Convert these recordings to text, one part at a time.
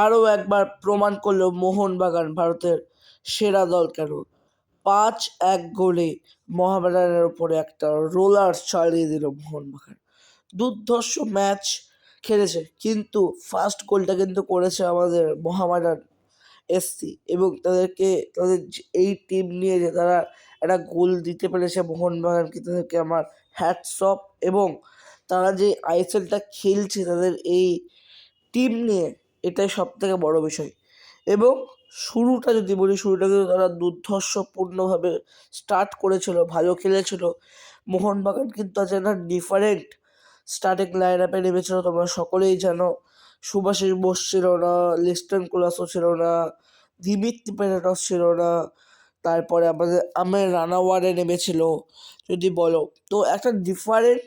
আরও একবার প্রমাণ করলো মোহনবাগান ভারতের সেরা দল কেন। 5-1 গোলে মোহামেডানের ওপরে একটা রোলার চালিয়ে দিল মোহনবাগান। দুর্ধর্ষ ম্যাচ খেলেছে, কিন্তু ফার্স্ট গোলটা কিন্তু করেছে আমাদের মোহামেডান এসসি, এবং তাদের এই টিম নিয়ে যে তারা একটা গোল দিতে পেরেছে মোহনবাগানকে, তাদেরকে আমার হ্যাটস অফ। এবং তারা যে আইএসএলটা খেলছে তাদের এই টিম নিয়ে, এটাই সব থেকে বড় বিষয়। এবং শুরুটা যদি বলি, শুরুটা কিন্তু তারা দুর্ধর্ষপূর্ণভাবে স্টার্ট করেছিল, ভালো খেলেছিল। মোহনবাগান কিন্তু আজ একটা ডিফারেন্ট স্টার্টিং লাইন আপে নেমেছিল, তোমরা সকলেই জানো। সুভাষিস বোস ছিল না, লিস্টন কোলাসও ছিল না, দিমিত্রি পেনাটস ছিল না, তারপরে আমাদের আমের রানাওয়ারে নেমেছিল যদি বলো। তো একটা ডিফারেন্ট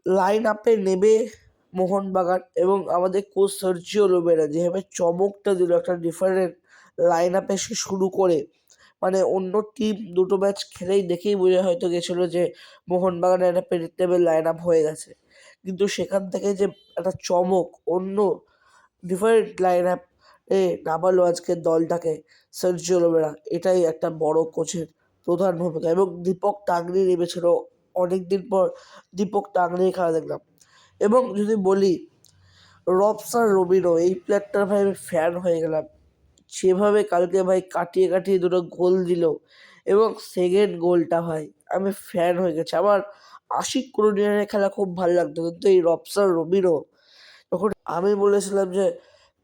লাইন আপে নেবে মোহনবাগান, এবং আমাদের কোচ সার্জিও রোবেরা যেভাবে চমকটা দিল একটা ডিফারেন্ট লাইন আপে সে শুরু করে, মানে অন্য টিম দুটো ম্যাচ খেলেই দেখেই বোঝা হয়তো গেছিলো যে মোহনবাগানের একটা প্রেডিক্টেবল লাইন আপ হয়ে গেছে, কিন্তু সেখান থেকে যে একটা চমক অন্য ডিফারেন্ট লাইন আপ নামালো আজকে দলটাকে সার্জিও রোবেরা, এটাই একটা বড় কোচের প্রধান ভূমিকা। এবং দীপক টাংরি নেমেছিল, অনেকদিন পর দীপক টাংরি খেলা দেখলাম। এবং যদি বলি রবসান রবিনো, এই প্লেয়ারটার ভাই আমি ফ্যান হয়ে গেলাম। সেভাবে কালকে ভাই কাটিয়ে কাটিয়ে দুটো গোল দিল, এবং সেকেন্ড গোলটা ভাই আমি ফ্যান হয়ে গেছি। আমার আশিক কুরুনিয়ানের খেলা খুব ভালো লাগতো, কিন্তু এই রবসান রবিনো, তখন আমি বলেছিলাম যে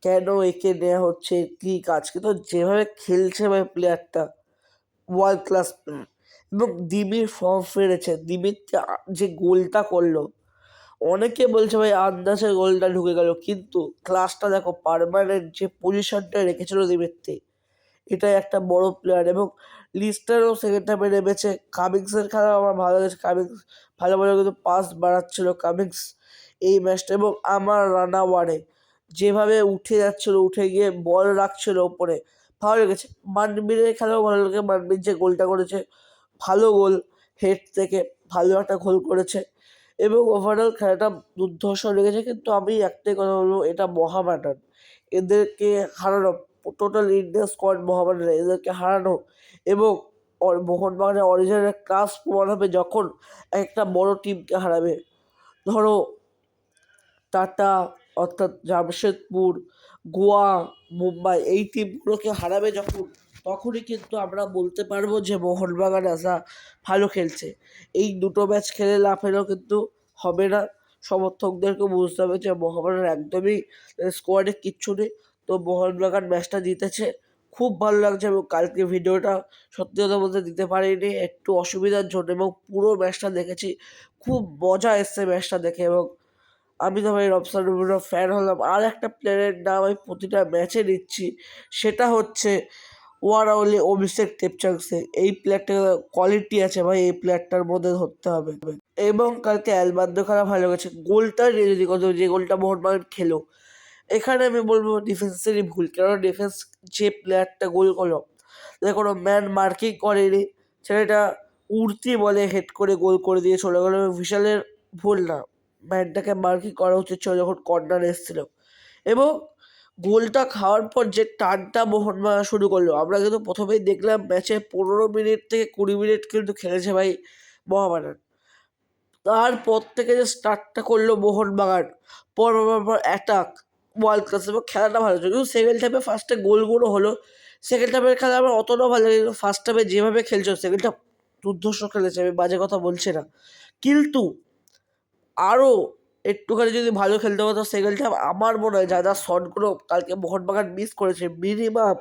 কেন একে নেওয়া হচ্ছে, কী কাজ, কিন্তু যেভাবে খেলছে ভাই প্লেয়ারটা ওয়ার্ল্ড ক্লাস প্লেয়ার। এবং দিমির ফর্ম ফিরেছে, দিমির যে গোলটা করলো, অনেকে বলছে ভাই আন্দাজে গোলটা ঢুকে গেল, কিন্তু ক্লাসটা দেখো, পারমানেন্ট যে পজিশনটা রেখেছিল দিমিত্রি, এটাই একটা বড় প্লেয়ার। এবং লিস্টারও সেকেন্ড হাফে নেমেছে। কামিংসের খেলা আমার ভালো লেগেছে, কামিংস ভালো ভালো কিন্তু পাস বাড়াচ্ছিল কামিংস এই ম্যাচটা। এবং আমার রানাওয়ারে যেভাবে উঠে যাচ্ছিল, উঠে গিয়ে বল রাখছিল ওপরে, ভালো লেগেছে। মানবীরের খেলাও ভালো লাগে, মানবীর যে গোলটা করেছে ভালো গোল, হেড থেকে ভালো একটা গোল করেছে। এবং ওভারঅল খেলাটা দুর্ধর্ষ লেগেছে, কিন্তু আমি একটাই কথা বলবো, এটা মোহামেডান, এদেরকে হারানো, টোটাল ইন্ডিয়া স্কোয়াড মোহামেডান, এদেরকে হারানো এবং মোহনবাগানের অরিজিনাল ক্লাস প্রমাণ হবে যখন একটা বড় টিমকে হারাবে। ধরো টাটা, অর্থাৎ জামশেদপুর, গোয়া, মুম্বাই, এই টিমগুলোকে হারাবে যখন, তখনই কিন্তু আমরা বলতে পারবো যে মোহনবাগান আসা ভালো খেলছে। এই দুটো ম্যাচ খেলে লাভ হলেও কিন্তু হবে না, সমর্থকদেরকে বুঝতে হবে যে মোহনবাগান একদমই স্কোয়াডে কিচ্ছু নেই। তো মোহনবাগান ম্যাচটা জিতেছে, খুব ভালো লাগছে। এবং কালকে ভিডিওটা সত্যি কথা বলতে দিতে পারিনি একটু অসুবিধার জন্য, এবং পুরো ম্যাচটা দেখেছি, খুব মজা এসছে ম্যাচটা দেখে। এবং আমি তো ভাই রবসান রবিনের ফ্যান হলাম। আর একটা প্লেয়ারের নাম আমি প্রতিটা ম্যাচে নিচ্ছি, সেটা হচ্ছে ওয়ান অনলি অভিষেক টেপচাংসে। এই প্লেয়ারটার কোয়ালিটি আছে ভাই, এই প্লেয়ারটার মধ্যে ধরতে হবে। এবং কালকে অ্যালবার্দো খেলা ভালো গেছে। গোলটা নিয়ে যদি কথা, যে গোলটা মোহনবাগান খেলো, এখানে আমি বলবো ডিফেন্সেরই ভুল, কারণ ডিফেন্স যে প্লেয়ারটা গোল করলো, কোনো ম্যান মার্কিং করেনি, ছেলেটা উড়তি বলে হেড করে গোল করে দিয়ে চলে গেলো। বিশালের ভুল না, ম্যানটাকে মার্কিং করা উচিত ছিল যখন কর্নার এসেছিল। এবং গোলটা খাওয়ার পর যে টানটা মোহনবাগান শুরু করলো, আমরা কিন্তু প্রথমেই দেখলাম ম্যাচে 15 মিনিট থেকে 20 মিনিট কিন্তু খেলেছে ভাই মোহামেডান। তারপর থেকে যে স্টার্টটা করলো মোহনবাগান, পর অ্যাটাক ওয়ার্ল্ড ক্লাস, এবং খেলাটা ভালো ছিল। কিন্তু সেকেন্ড হাফে ফার্স্টে গোলগুলো হলো, সেকেন্ড হাফের খেলা আমার অতটাও ভালো লাগে। ফার্স্ট হাফে যেভাবে খেলছো, সেকেন্ড হাফ দুর্ধর্ষ খেলেছে, আমি বাজে কথা বলছি না, কিন্তু আরও একটুখানি যদি ভালো খেলতে পারতো সেকেন্ড হাফ, আমার মনে হয় যা যা শটগুলো কালকে মোহনবাগান মিস করেছে, মিনিমাম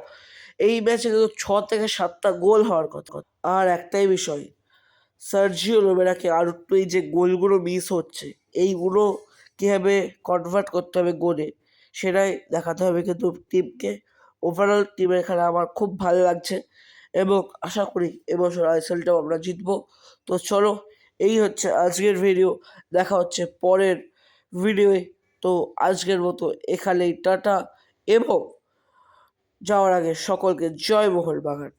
এই ম্যাচে কিন্তু 6 থেকে 7টা গোল হওয়ার কথা। আর একটাই বিষয়, সার্জিও রোবেরাকে আর একটু এই যে গোলগুলো মিস হচ্ছে, এইগুলো কীভাবে কনভার্ট করতে হবে গোলে, সেটাই দেখাতে হবে কিন্তু টিমকে। ওভারঅল টিমের খেলা আমার খুব ভালো লাগছে, এবং আশা করি এবছর আইএসএলটাও আমরা জিতবো। তো চলো, এই হচ্ছে আজকের ভিডিও, দেখা হচ্ছে পরের ভিডিওয়ে। তো আজকের মতো এখানেই টাটা, এবং যাওয়ার আগে সকলকে জয় মোহনবাগান।